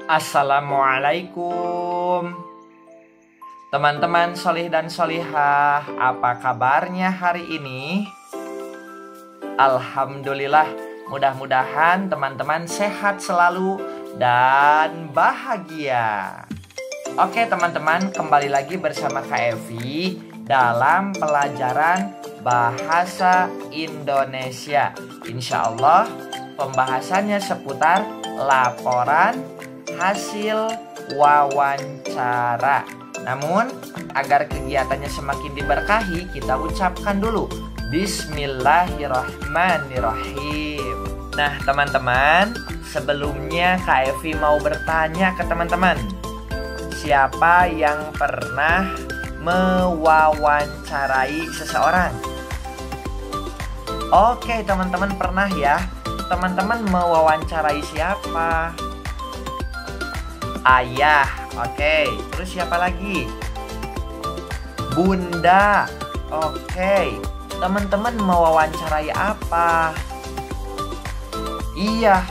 Assalamualaikum teman-teman solih dan solihah, apa kabarnya hari ini? Alhamdulillah, mudah-mudahan teman-teman sehat selalu dan bahagia. Oke teman-teman, kembali lagi bersama Kak Evi dalam pelajaran Bahasa Indonesia. Insya Allah pembahasannya seputar laporan hasil wawancara. Namun agar kegiatannya semakin diberkahi, kita ucapkan dulu Bismillahirrahmanirrahim. Nah teman-teman, sebelumnya Kak Evi mau bertanya ke teman-teman, siapa yang pernah mewawancarai seseorang? Oke teman-teman, pernah ya. Teman-teman mewawancarai siapa? Ayah. Oke, terus siapa lagi? Bunda. Oke, teman-teman mewawancarai apa? Iya,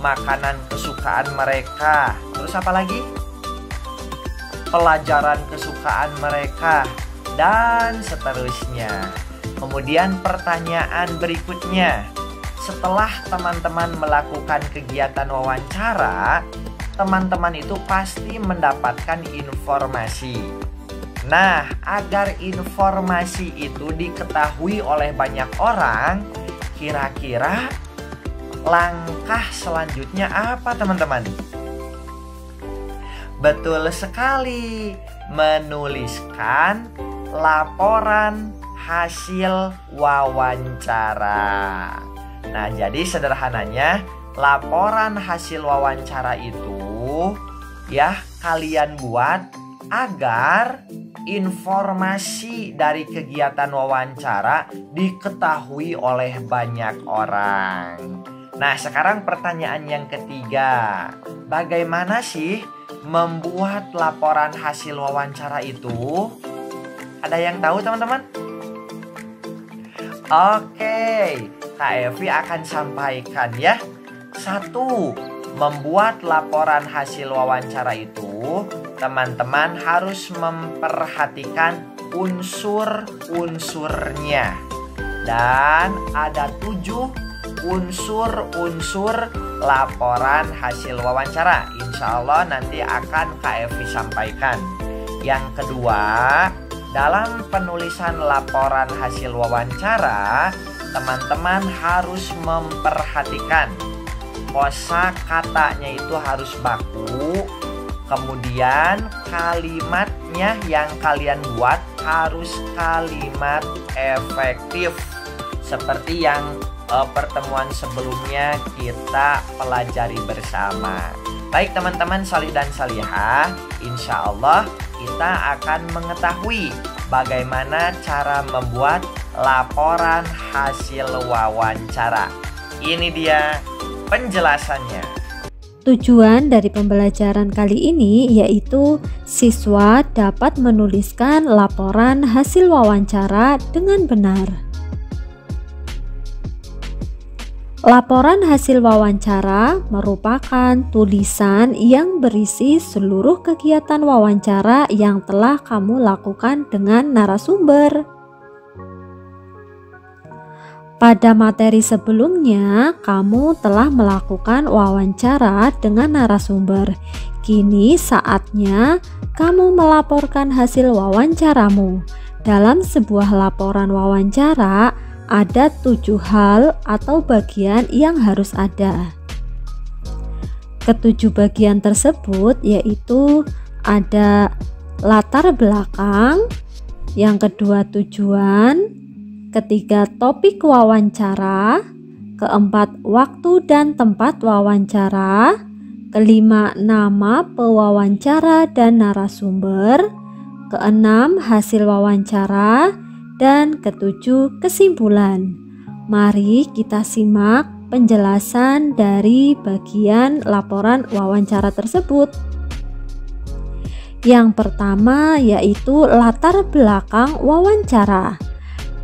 makanan kesukaan mereka. Terus apa lagi? Pelajaran kesukaan mereka, dan seterusnya. Kemudian pertanyaan berikutnya, setelah teman-teman melakukan kegiatan wawancara, teman-teman itu pasti mendapatkan informasi. Nah, agar informasi itu diketahui oleh banyak orang, kira-kira langkah selanjutnya apa teman-teman? Betul sekali, menuliskan laporan hasil wawancara. Nah, jadi sederhananya laporan hasil wawancara itu ya kalian buat agar informasi dari kegiatan wawancara diketahui oleh banyak orang. Nah, sekarang pertanyaan yang ketiga. Bagaimana sih membuat laporan hasil wawancara itu? Ada yang tahu teman-teman? Oke, Kak Evi akan sampaikan ya. 1. Membuat laporan hasil wawancara itu, teman-teman harus memperhatikan unsur-unsurnya. Dan ada 7 unsur-unsur laporan hasil wawancara. Insya Allah nanti akan Kak Evi sampaikan. Yang kedua, dalam penulisan laporan hasil wawancara, teman-teman harus memperhatikan kosa katanya itu harus baku. Kemudian kalimatnya yang kalian buat harus kalimat efektif, seperti yang pertemuan sebelumnya kita pelajari bersama. Baik teman-teman salih dan salihah, insya Allah kita akan mengetahui bagaimana cara membuat laporan hasil wawancara. Ini dia penjelasannya. Tujuan dari pembelajaran kali ini yaitu siswa dapat menuliskan laporan hasil wawancara dengan benar. Laporan hasil wawancara merupakan tulisan yang berisi seluruh kegiatan wawancara yang telah kamu lakukan dengan narasumber. Pada materi sebelumnya, kamu telah melakukan wawancara dengan narasumber. Kini saatnya kamu melaporkan hasil wawancaramu. Dalam sebuah laporan wawancara, ada 7 hal atau bagian yang harus ada. Ketujuh bagian tersebut yaitu ada latar belakang, yang kedua tujuan, ketiga topik wawancara, keempat waktu dan tempat wawancara, kelima nama pewawancara dan narasumber, keenam hasil wawancara, dan ketujuh kesimpulan. Mari kita simak penjelasan dari bagian laporan wawancara tersebut. Yang pertama yaitu latar belakang wawancara.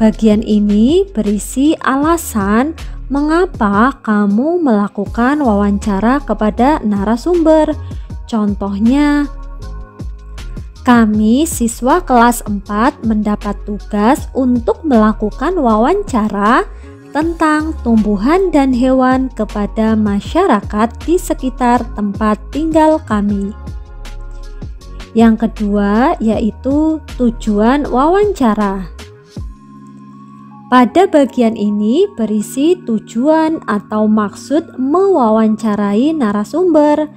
Bagian ini berisi alasan mengapa kamu melakukan wawancara kepada narasumber, Contohnya, kami siswa kelas 4 mendapat tugas untuk melakukan wawancara tentang tumbuhan dan hewan kepada masyarakat di sekitar tempat tinggal kami. Yang kedua yaitu tujuan wawancara. Pada bagian ini berisi tujuan atau maksud mewawancarai narasumber.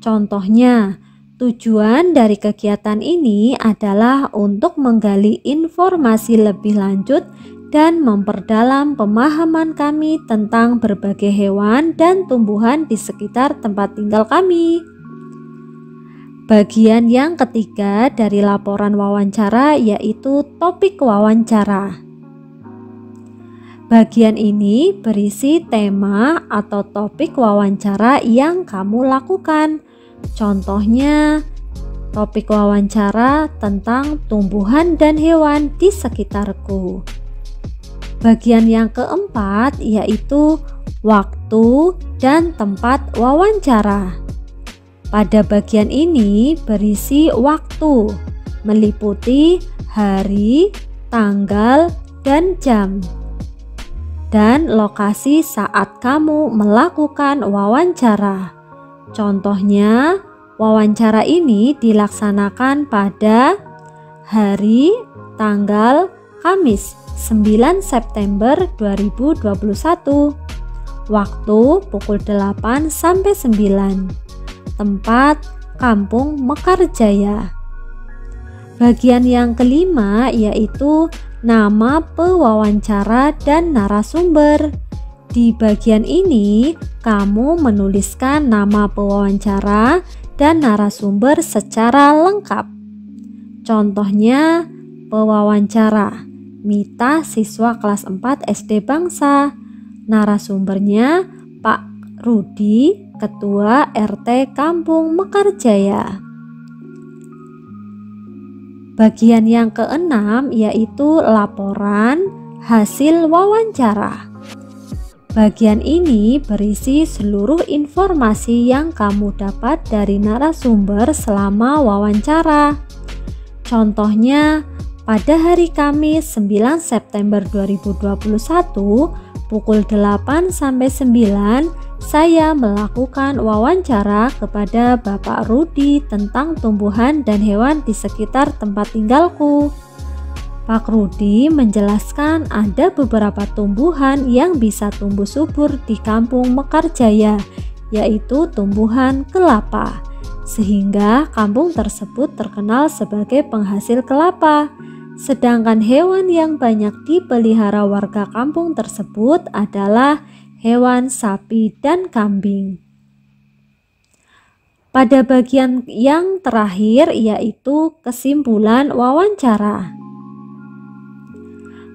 Contohnya, tujuan dari kegiatan ini adalah untuk menggali informasi lebih lanjut dan memperdalam pemahaman kami tentang berbagai hewan dan tumbuhan di sekitar tempat tinggal kami. Bagian yang ketiga dari laporan wawancara yaitu topik wawancara. Bagian ini berisi tema atau topik wawancara yang kamu lakukan. Contohnya, topik wawancara tentang tumbuhan dan hewan di sekitarku. Bagian yang keempat yaitu waktu dan tempat wawancara. Pada bagian ini berisi waktu, meliputi hari, tanggal, dan jam, dan lokasi saat kamu melakukan wawancara. Contohnya, wawancara ini dilaksanakan pada hari, tanggal, Kamis 9 September 2021. Waktu pukul 8 sampai 9. Tempat Kampung Mekarjaya. Bagian yang kelima yaitu nama pewawancara dan narasumber. Di bagian ini kamu menuliskan nama pewawancara dan narasumber secara lengkap. Contohnya, pewawancara Mita, siswa kelas 4 SD Bangsa. Narasumbernya Pak Rudi, Ketua RT Kampung Mekarjaya. Bagian yang keenam yaitu laporan hasil wawancara. Bagian ini berisi seluruh informasi yang kamu dapat dari narasumber selama wawancara. Contohnya, pada hari Kamis 9 September 2021 pukul 8 sampai 9 saya melakukan wawancara kepada Bapak Rudi tentang tumbuhan dan hewan di sekitar tempat tinggalku. Pak Rudi menjelaskan ada beberapa tumbuhan yang bisa tumbuh subur di Kampung Mekarjaya, yaitu tumbuhan kelapa, sehingga kampung tersebut terkenal sebagai penghasil kelapa. Sedangkan hewan yang banyak dipelihara warga kampung tersebut adalah hewan sapi dan kambing. Pada bagian yang terakhir yaitu kesimpulan wawancara.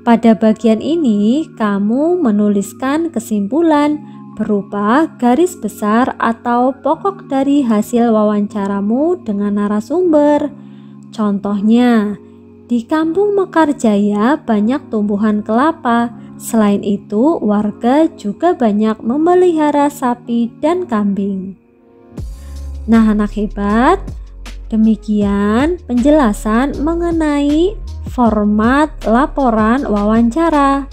Pada bagian ini kamu menuliskan kesimpulan berupa garis besar atau pokok dari hasil wawancaramu dengan narasumber. Contohnya, di Kampung Mekarjaya banyak tumbuhan kelapa. Selain itu, warga juga banyak memelihara sapi dan kambing. Nah, anak hebat, demikian penjelasan mengenai format laporan wawancara.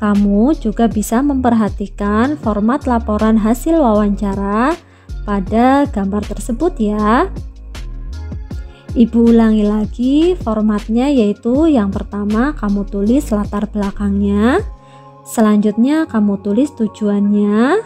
Kamu juga bisa memperhatikan format laporan hasil wawancara pada gambar tersebut ya. Ibu ulangi lagi formatnya, yaitu yang pertama kamu tulis latar belakangnya, selanjutnya kamu tulis tujuannya,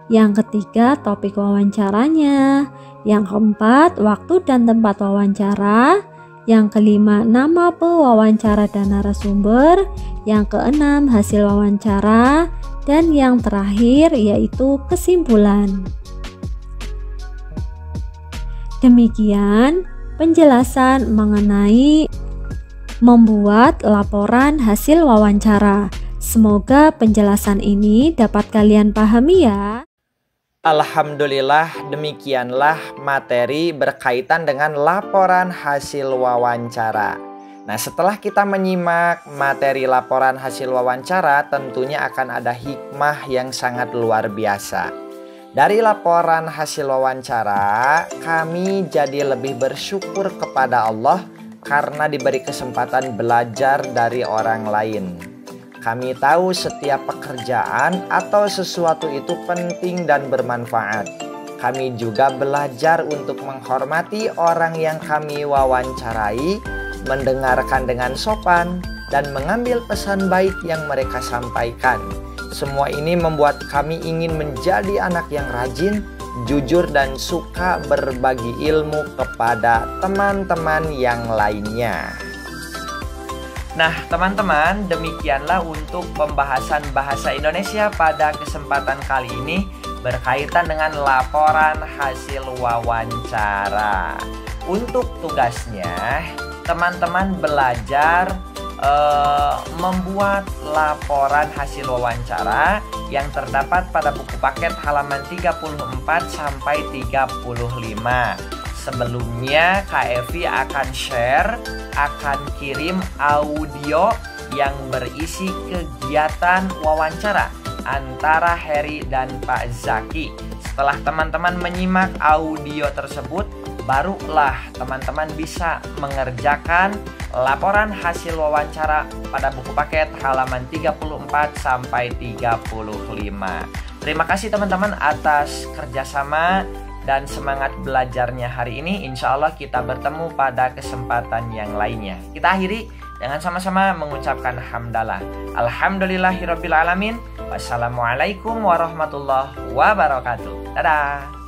yang ketiga topik wawancaranya, yang keempat waktu dan tempat wawancara, yang kelima nama pewawancara dan narasumber, yang keenam hasil wawancara, dan yang terakhir yaitu kesimpulan. Demikian penjelasan mengenai membuat laporan hasil wawancara. Semoga penjelasan ini dapat kalian pahami ya. Alhamdulillah, demikianlah materi berkaitan dengan laporan hasil wawancara. Nah, setelah kita menyimak materi laporan hasil wawancara, tentunya akan ada hikmah yang sangat luar biasa. Dari laporan hasil wawancara, kami jadi lebih bersyukur kepada Allah karena diberi kesempatan belajar dari orang lain. Kami tahu setiap pekerjaan atau sesuatu itu penting dan bermanfaat. Kami juga belajar untuk menghormati orang yang kami wawancarai, mendengarkan dengan sopan, dan mengambil pesan baik yang mereka sampaikan. Semua ini membuat kami ingin menjadi anak yang rajin, jujur, dan suka berbagi ilmu kepada teman-teman yang lainnya. Nah, teman-teman, demikianlah untuk pembahasan bahasa Indonesia pada kesempatan kali ini berkaitan dengan laporan hasil wawancara. Untuk tugasnya, teman-teman belajar membuat laporan hasil wawancara yang terdapat pada buku paket halaman 34 sampai 35. Sebelumnya Kak Evi akan kirim audio yang berisi kegiatan wawancara antara Heri dan Pak Zaki. Setelah teman-teman menyimak audio tersebut, barulah teman-teman bisa mengerjakan laporan hasil wawancara pada buku paket halaman 34 sampai 35. Terima kasih teman-teman atas kerjasama dan semangat belajarnya hari ini. Insya Allah kita bertemu pada kesempatan yang lainnya. Kita akhiri dengan sama-sama mengucapkan hamdalah. Alhamdulillahirabbil alamin. Wassalamualaikum warahmatullahi wabarakatuh. Dadah.